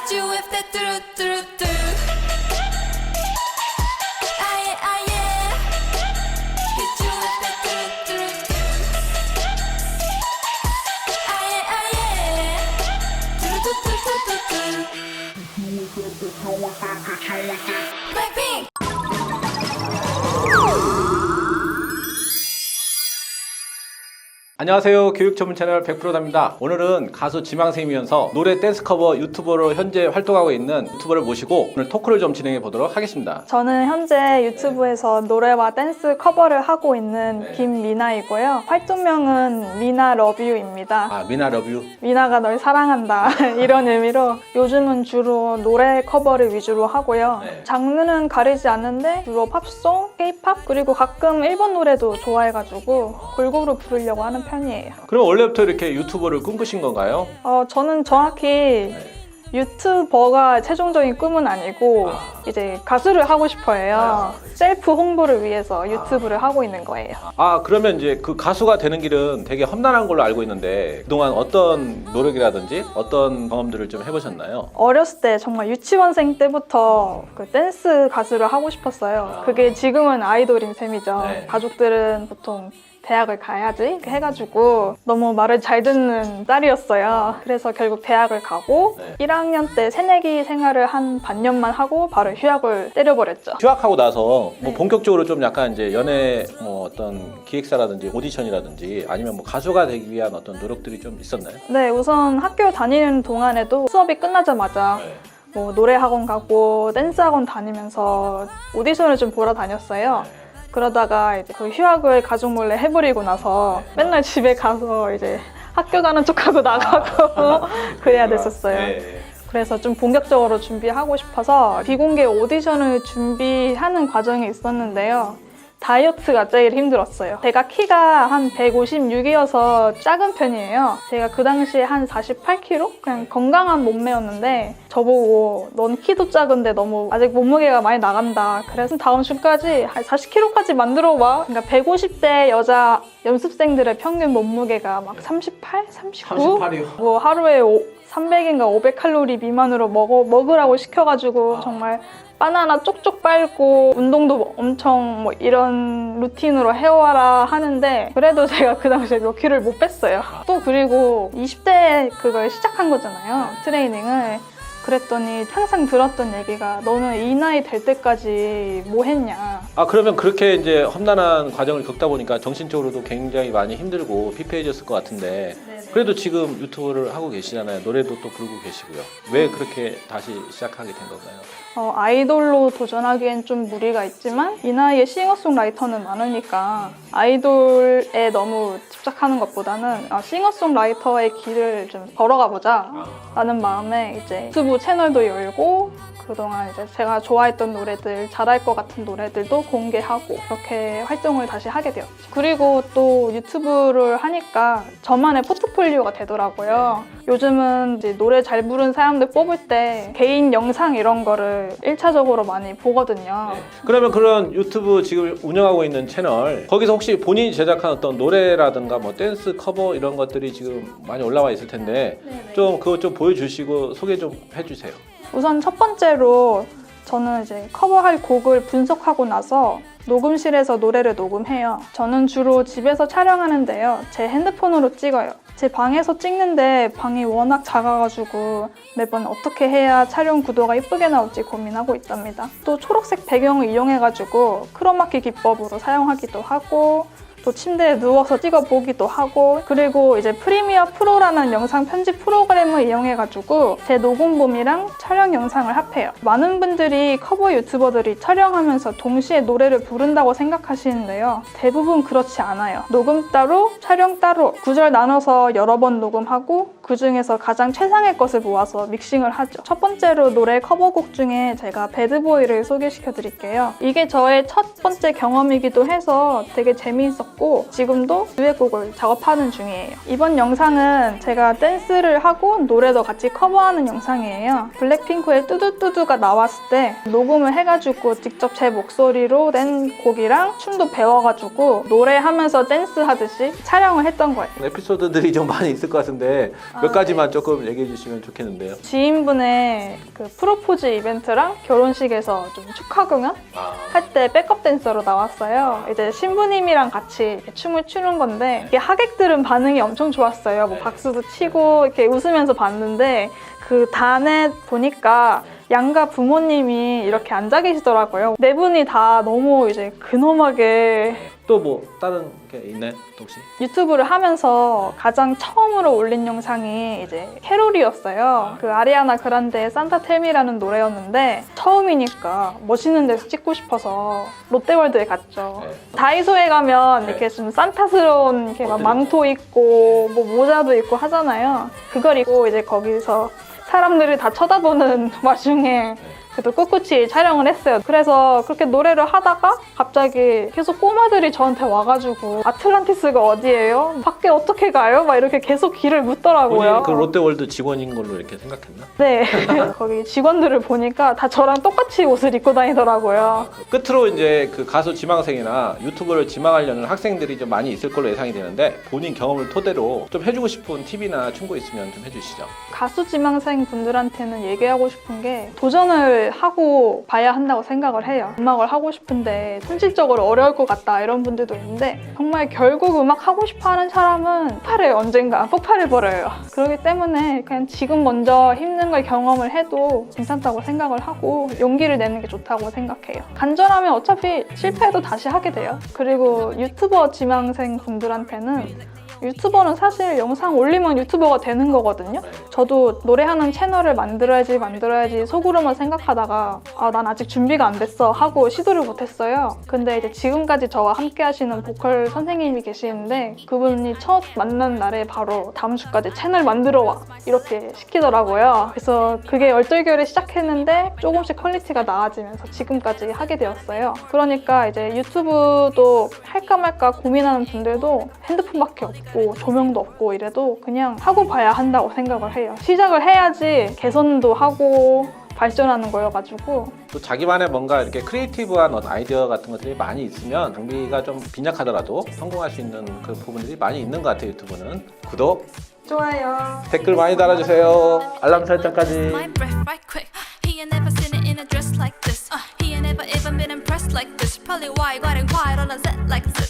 Hit you with that do-do-do-do. Aye, aye, yeah. Hit you with that do-do-do-do. Aye, aye, yeah. Do-do-do-do-do-do. Blackpink. 안녕하세요. 교육 전문 채널 100%답니다. 오늘은 가수 지망생이면서 노래 댄스 커버 유튜버로 현재 활동하고 있는 유튜버를 모시고 오늘 토크를 좀 진행해 보도록 하겠습니다. 저는 현재 유튜브에서 노래와 댄스 커버를 하고 있는 김미나이고요. 활동명은 미나 러뷰입니다. 아, 미나 러뷰. 미나가 널 사랑한다 이런 의미로 요즘은 주로 노래 커버를 위주로 하고요. 네. 장르는 가리지 않는데 주로 팝송, K-팝 그리고 가끔 일본 노래도 좋아해가지고 골고루 부르려고 하는 편이에요. 그럼 원래부터 이렇게 유튜버를 꿈꾸신 건가요? 저는 정확히 유튜버가 최종적인 꿈은 아니고 이제 가수를 하고 싶어 해요. 셀프 홍보를 위해서 유튜브를 하고 있는 거예요. 아, 그러면 이제 그 가수가 되는 길은 되게 험난한 걸로 알고 있는데 그동안 어떤 노력이라든지 어떤 경험들을 좀 해보셨나요? 어렸을 때 정말 유치원생 때부터 그 댄스 가수를 하고 싶었어요. 그게 지금은 아이돌인 셈이죠. 네. 가족들은 보통 대학을 가야지 이렇게 해가지고 너무 말을 잘 듣는 딸이었어요. 그래서 결국 대학을 가고 1학년 때 새내기 생활을 한 반년만 하고 바로 휴학을 때려버렸죠. 휴학하고 나서 뭐 본격적으로 좀 약간 이제 연애 뭐 어떤 기획사라든지 오디션이라든지 아니면 뭐 가수가 되기 위한 어떤 노력들이 좀 있었나요? 네, 우선 학교 다니는 동안에도 수업이 끝나자마자 뭐 노래 학원 가고 댄스 학원 다니면서 오디션을 좀 보러 다녔어요. 그러다가 이제 그 휴학을 가족 몰래 해버리고 나서 맨날 집에 가서 이제 학교 가는 척하고 나가고 그래야 됐었어요. 그래서 좀 본격적으로 준비하고 싶어서 비공개 오디션을 준비하는 과정이 있었는데요. 다이어트가 제일 힘들었어요. 제가 키가 한 156이어서 작은 편이에요. 제가 그 당시에 한 48kg? 그냥 건강한 몸매였는데 저보고 넌 키도 작은데 너무 아직 몸무게가 많이 나간다. 그래서 다음 주까지 한 40kg까지 만들어봐. 그러니까 150대 여자 연습생들의 평균 몸무게가 막 38, 39? 38이요? 뭐 하루에 300인가 500칼로리 미만으로 먹으라고 시켜가지고 정말 바나나 쪽쪽 빨고 운동도 엄청 뭐 이런 루틴으로 해와라 하는데 그래도 제가 그 당시에 몇 킬로를 못 뺐어요. 또 그리고 20대에 그걸 시작한 거잖아요. 트레이닝을. 그랬더니 항상 들었던 얘기가 너는 이 나이 될 때까지 뭐 했냐. 아, 그러면 그렇게 이제 험난한 과정을 겪다 보니까 정신적으로도 굉장히 많이 힘들고 피폐해졌을 것 같은데 그래도 지금 유튜브를 하고 계시잖아요. 노래도 또 부르고 계시고요. 왜 그렇게 다시 시작하게 된 건가요? 아이돌로 도전하기엔 좀 무리가 있지만 이 나이에 싱어송라이터는 많으니까 아이돌에 너무 집착하는 것보다는 싱어송라이터의 길을 좀 걸어가 보자 라는 마음에 이제 유튜브 채널도 열고 그동안 이제 제가 좋아했던 노래들, 잘할 것 같은 노래들도 공개하고 그렇게 활동을 다시 하게 되었죠. 그리고 또 유튜브를 하니까 저만의 포트폴리오가 되더라고요. 요즘은 이제 노래 잘 부르는 사람들 뽑을 때 개인 영상 이런 거를 1차적으로 많이 보거든요. 그러면 그런 유튜브 지금 운영하고 있는 채널 거기서 혹시 본인이 제작한 어떤 노래라든가 뭐 댄스 커버 이런 것들이 지금 많이 올라와 있을 텐데 좀 그거 좀 보여주시고 소개 좀 해주세요. 우선 첫 번째로 저는 이제 커버할 곡을 분석하고 나서 녹음실에서 노래를 녹음해요. 저는 주로 집에서 촬영하는데요. 제 핸드폰으로 찍어요. 제 방에서 찍는데 방이 워낙 작아가지고 매번 어떻게 해야 촬영 구도가 이쁘게 나올지 고민하고 있답니다. 또 초록색 배경을 이용해가지고 크로마키 기법으로 사용하기도 하고 또 침대에 누워서 찍어보기도 하고 그리고 이제 프리미어 프로라는 영상 편집 프로그램을 이용해가지고 제 녹음본이랑 촬영 영상을 합해요. 많은 분들이 커버 유튜버들이 촬영하면서 동시에 노래를 부른다고 생각하시는데요. 대부분 그렇지 않아요. 녹음 따로, 촬영 따로 구절 나눠서 여러 번 녹음하고 그 중에서 가장 최상의 것을 모아서 믹싱을 하죠. 첫 번째로 노래 커버곡 중에 제가 배드보이를 소개시켜 드릴게요. 이게 저의 첫 번째 경험이기도 해서 되게 재미있었고 지금도 듀엣곡을 작업하는 중이에요. 이번 영상은 제가 댄스를 하고 노래도 같이 커버하는 영상이에요. 블랙핑크의 뚜두뚜두가 나왔을 때 녹음을 해가지고 직접 제 목소리로 낸 곡이랑 춤도 배워가지고 노래하면서 댄스하듯이 촬영을 했던 거예요. 에피소드들이 좀 많이 있을 것 같은데 몇 가지만 조금 얘기해 주시면 좋겠는데요. 지인분의 그 프로포즈 이벤트랑 결혼식에서 좀 축하 공연 아, 할 때 백업 댄서로 나왔어요. 이제 신부님이랑 같이 이렇게 춤을 추는 건데 이게 하객들은 반응이 엄청 좋았어요. 뭐 박수도 치고 이렇게 웃으면서 봤는데 그 단에 보니까 양가 부모님이 이렇게 앉아 계시더라고요. 네 분이 다 너무 이제 근엄하게 또 뭐 다른 게 있나요, 또 혹시? 유튜브를 하면서 가장 처음으로 올린 영상이 이제 캐롤이었어요. 그 아리아나 그란데의 산타 텔미라는 노래였는데 처음이니까 멋있는 데서 찍고 싶어서 롯데월드에 갔죠. 네. 다이소에 가면 네. 이렇게 좀 산타스러운 이렇게 막 옷들 망토 입고 뭐 모자도 입고 하잖아요. 그걸 입고 이제 거기서 사람들이 다 쳐다보는 와중에 그래도 꿋꿋이 촬영을 했어요. 그래서 그렇게 노래를 하다가 갑자기 계속 꼬마들이 저한테 와가지고 아틀란티스가 어디예요? 밖에 어떻게 가요? 막 이렇게 계속 길을 묻더라고요. 본인 그 롯데월드 직원인 걸로 이렇게 생각했나? 네. 거기 직원들을 보니까 다 저랑 똑같이 옷을 입고 다니더라고요. 끝으로 이제 그 가수 지망생이나 유튜버를 지망하려는 학생들이 좀 많이 있을 걸로 예상이 되는데 본인 경험을 토대로 좀 해주고 싶은 팁이나 충고 있으면 좀 해주시죠. 가수 지망생 분들한테는 얘기하고 싶은 게 도전을 하고 봐야 한다고 생각을 해요. 음악을 하고 싶은데 현실적으로 어려울 것 같다 이런 분들도 있는데 정말 결국 음악 하고 싶어 하는 사람은 폭발해요. 언젠가 폭발해버려요. 그렇기 때문에 그냥 지금 먼저 힘든 걸 경험을 해도 괜찮다고 생각을 하고 용기를 내는 게 좋다고 생각해요. 간절하면 어차피 실패해도 다시 하게 돼요. 그리고 유튜버 지망생 분들한테는 유튜버는 사실 영상 올리면 유튜버가 되는 거거든요. 저도 노래하는 채널을 만들어야지 속으로만 생각하다가 아, 난 아직 준비가 안 됐어 하고 시도를 못했어요. 근데 이제 지금까지 저와 함께 하시는 보컬 선생님이 계시는데 그분이 첫 만난 날에 바로 다음 주까지 채널 만들어 와 이렇게 시키더라고요. 그래서 그게 얼떨결에 시작했는데 조금씩 퀄리티가 나아지면서 지금까지 하게 되었어요. 그러니까 이제 유튜브도 할까 말까 고민하는 분들도 핸드폰밖에 없고 조명도 없고 이래도 그냥 하고 봐야 한다고 생각을 해요. 시작을 해야지 개선도 하고 발전하는 거여가지고 또 자기만의 뭔가 이렇게 크리에이티브한 어떤 아이디어 같은 것들이 많이 있으면 장비가 좀 빈약하더라도 성공할 수 있는 그 부분들이 많이 있는 것 같아요. 유튜브는 구독, 좋아요. 댓글 많이 달아주세요. 알람 설정까지. My breath right quick. He ain't never seen it in a dress like this. He ain't never even been impressed like this. Probably why I got quiet on a set like this.